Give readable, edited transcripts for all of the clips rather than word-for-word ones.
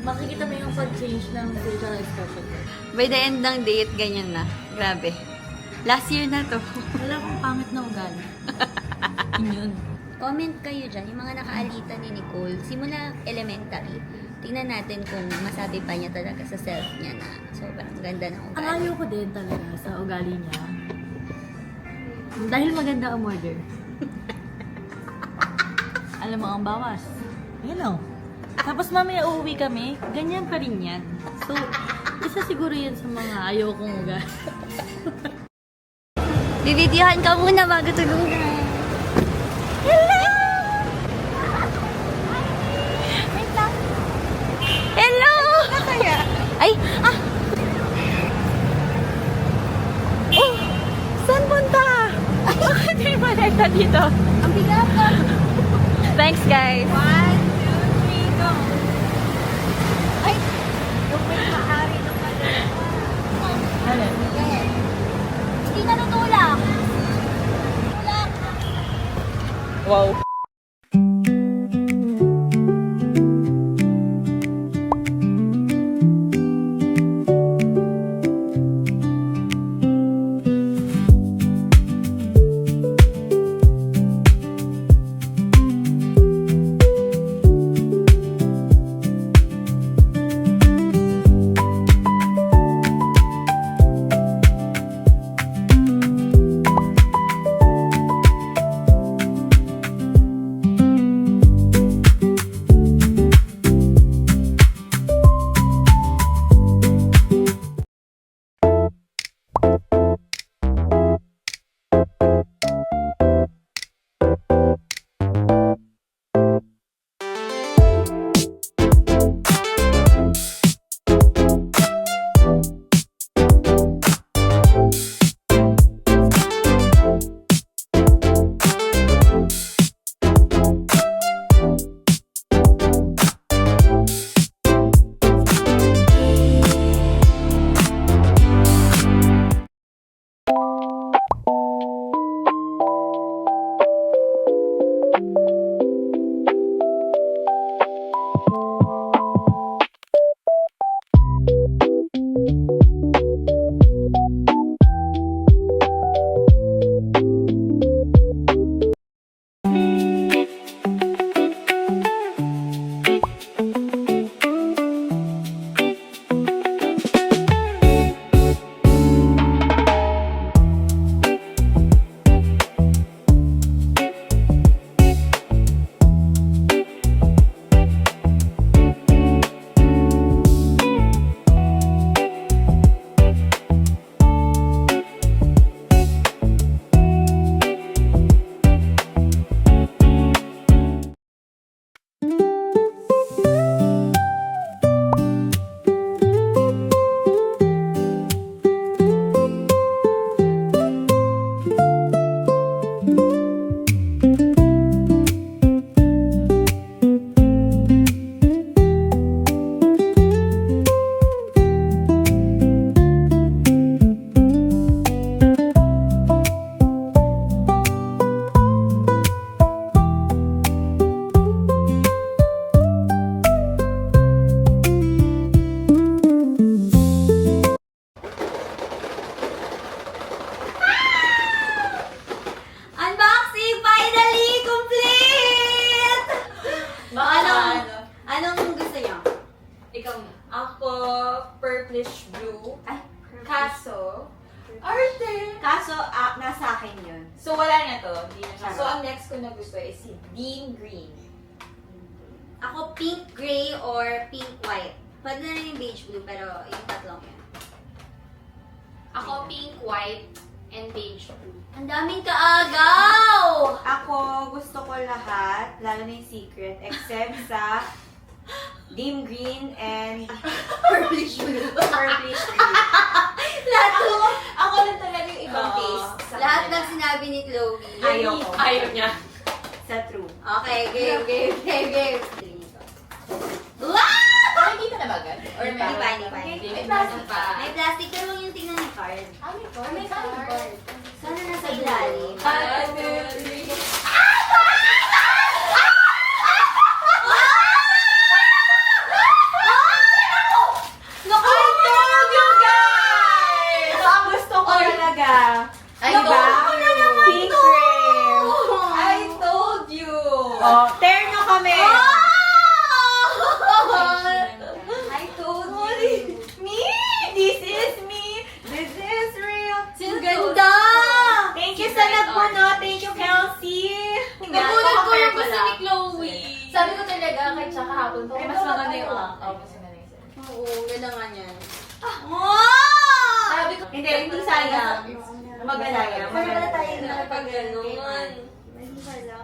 Makikita mo yung pag-change ng facial expression ko. By the end ng date, ganyan na. Grabe. Last year na to. Wala akong pangit na ugali. Yun. Comment kayo dyan, yung mga nakaalita ni Nicole, simula elementary. Tingnan natin kung masabi pa niya talaga sa self niya na sobrang ganda ng Ang ugali. ayaw ko din talaga sa ugali niya. Dahil maganda ang murder. Alam mo ang bawas. Yun o. Tapos mamaya uuwi kami, ganyan pa rin yan. So, isa siguro yan sa mga ayaw kong ugali. Bibidyohan ka muna bago tulugan. Hello! Wait lang. Hello! Ay! Ah! Oh! Saan punta? Bakit may maleta dito? Ang bigat ko. Thanks, guys. 1, 2, 3, go! Ay! Yung may maaari ng maleta. Ano? Hindi na tutulak. Tulak. Wow. Kaso, nasa akin yun. So, wala na to. Hindi na siya. Charot. So, ang next ko na gusto is si Dean Green. Ako pink gray or pink white. Pwede na rin yung beige blue, pero yung tatlong yan. Ako pink, white, and beige blue. Ang daming kaagaw! Ako, gusto ko lahat, lalo na yung secret, except sa dim green and Purplish blue. purplish green. Lahat, Ako na talaga yung ibang Oo. taste. sa lahat kanya. ng sinabi ni Chloe. Ayoko. Ayaw niya. Sa true. Okay, game. Wow! Parang hindi ka na ba agad? Or Hindi pa, hindi pa. May plastic pa. May plastic, pero huwag yung tingnan ng card. Ah, may card. Sana nasa ilalim. 1, 2, 3. I told you guys! So, ang gusto ko talaga. I Diba? told you. Pink cream. I told you. Oh, tear nyo kami. I told you. Me! This is me! This is real! Ang ganda! Thank you sa nagpuno. Thank you, Kelsey. Nagulat ko yung gusto ni Chloe. Sabi ko talaga, kahit siya kahapon to, Ay, mas mas maganda maganda yung yung akin. Oo, mas maganda yung sa'yo. Oo, ganda nga niyan. Sabi ko, Hindi sayang. Maganda yan. Pero wala tayo Maganda. nakapag-ganon. Hindi pala.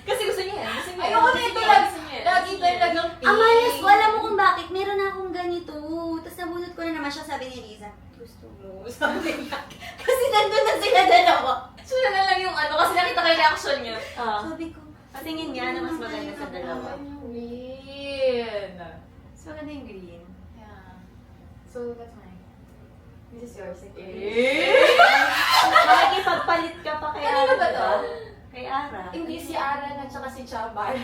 kasi gusto niya yan. Gusto niya yan. Ayoko Gusto nito niya lang. yan. Lagi talagang pink. Amalas ko, alam mo kung bakit. Meron na akong ganito. Tapos nabunot ko na naman siya, sabi ni Riza. Gusto mo. Sabi niya. Kasi nandun na sila dalawa. Sila na lang yung ano, kasi nakita ko yung reaction niya. Sabi ko, Patingin nga na mas maganda sa dalawa. Green. Mas maganda yung green. Yeah. So, that's mine. This is yours. Makikipagpalit ka pa kay Kanino ba Ara, to? Kay Ara. Hindi si Aran at saka si Chaba. Ay,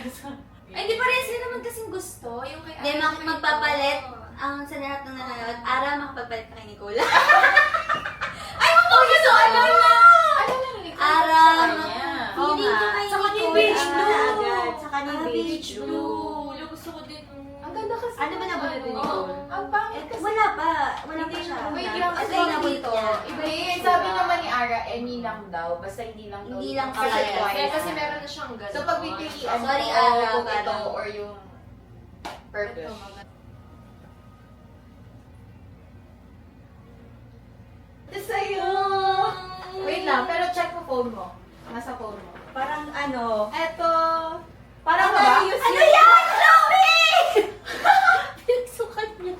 hindi pa rin sila naman kasing gusto. Yung kay hindi, magpapalit. Ang sa lahat ng nanonood, Ara, makapagpalit ka kay Nicola. Ay, gusto! Ano na? Ano na rin? Ara, Sa kanya. Oo Feeling ko nga. kay Sa kanya yung Nicola. beige blue. Agad. Sa kanya yung Ah, beige beige blue. Yung gusto ko din. Ang ganda kasi. Ano ba nabunod ni Nicole? Ang pangit kasi. Wala pa. Wala pa siya. Wait Wala. lang, Ito kasi yung yung nabunot dito. niya. Iba yun. Sabi naman ni Ara, any lang daw. Basta hindi lang daw. Hindi lang Kasi kaya. twice. Kaya kasi meron na siyang gano'n. So, pag pipilian mo, Sorry, Ara, kung ito parang- or yung purple. Ito sa'yo! Wait lang, pero check mo phone mo. Nasa phone mo. Parang ano, Eto! parang ba? Ano yan, Chloe? Pinagsukat niya.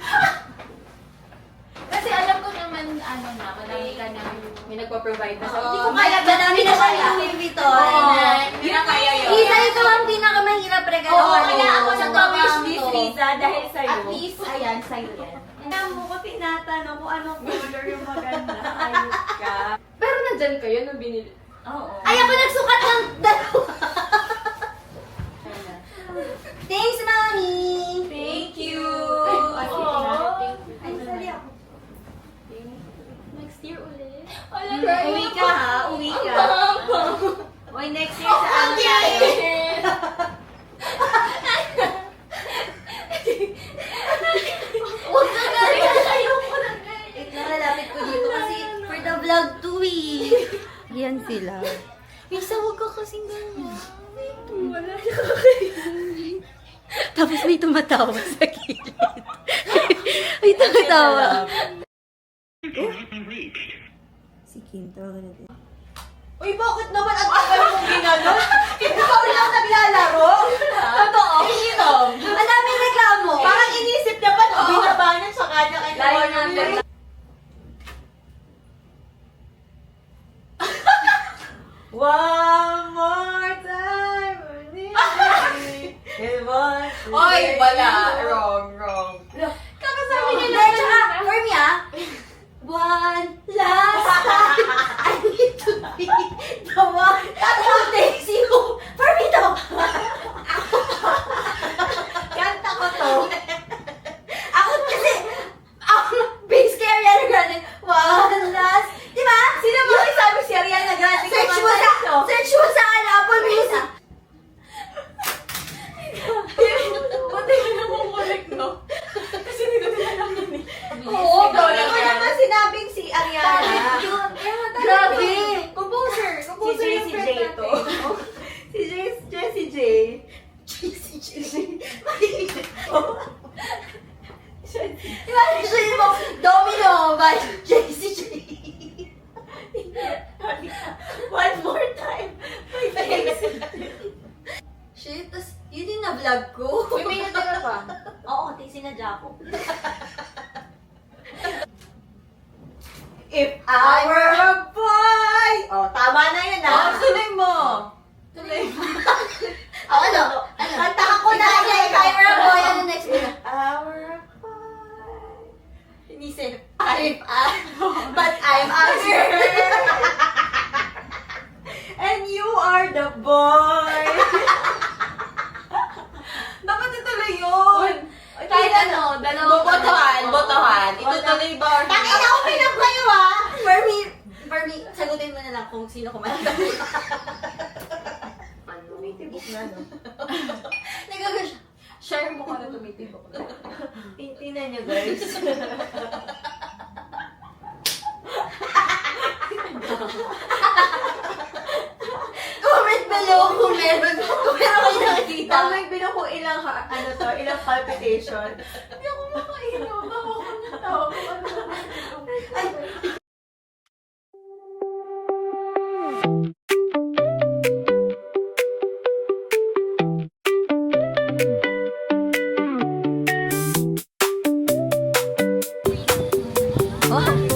Kasi alam ko naman, ano na, madami ka na, may nagpa-provide na sa Hindi ko kaya, madami na siya yung Louis Vuitton. Hindi na kaya yun. Isa, ito ang pinakamahirap regalo. Oo, kaya ako Sa nag-wish tabang list, to. Riza, dahil sa'yo. At least, ayan, sa'yo yan. Alam mo ko tinatanong kung anong color yung maganda. Ayun ka. Pero nandyan kayo nung binili. Oo. Ay, ako nagsukat ng dalawa. Thanks, Mami. Thank you! Ay, Ay, sali ako. Next year ulit. Uwi ka ha, uwi ka. Uy, next year sa ano tayo? Huwag ka galing. Ayoko na galing. Wait lang, lalapit ko dito kasi for the vlog 2 eh. Yan sila. Misa, huwag ka kasing ganyan. Wala Tapos may tumatawa sa gilid. May tumatawa. Si Kim, tawagan natin. Uy, bakit naman ang tagal mong ginagawa? Ikaw lang naglalaro? Totoo? Inom. Ang daming reklamo. Parang inisip niya pa, binaba niya sa kanya kay Layo Noah. number. One more time. It was Oy, wala. Wrong. Kakasabi nila. Tsaka, for me one last time, I need to be the one who takes you. For me to. Kanta ko to. Ako kasi, base kay Ariana Grande, one last, di ba? Sino ba may sabi si Ariana Grande? Search mo sa Apple Music. Buti ka naman mo Actually mo, Domino by Jessie J. One more time. Shit, tas yun yung na-vlog ko. May natira pa. Oo, sinadya ko. If I were a boy! Oh, tama na yun Oh, tuloy mo. Ano? Kanta ko na yan. If I were a boy, ano next mo? I were a boy. Inisip. But I'm a girl. And you are the boy. Dapat ituloy yun. Kahit ano, dalawang Botohan. Itutuloy ba or Bakit hindi? ako pinag kayo For me, sagutin mo na lang kung sino kumanta. Tumitibok na, no? Nagagal siya. Share mo ka na tumitibok. Tingnan nyo, guys. Comment below kung meron kayo nakikita. Comment below kung ilang, ilang palpitation. Hindi ako makainom. Ako natawa kung ano. Oh,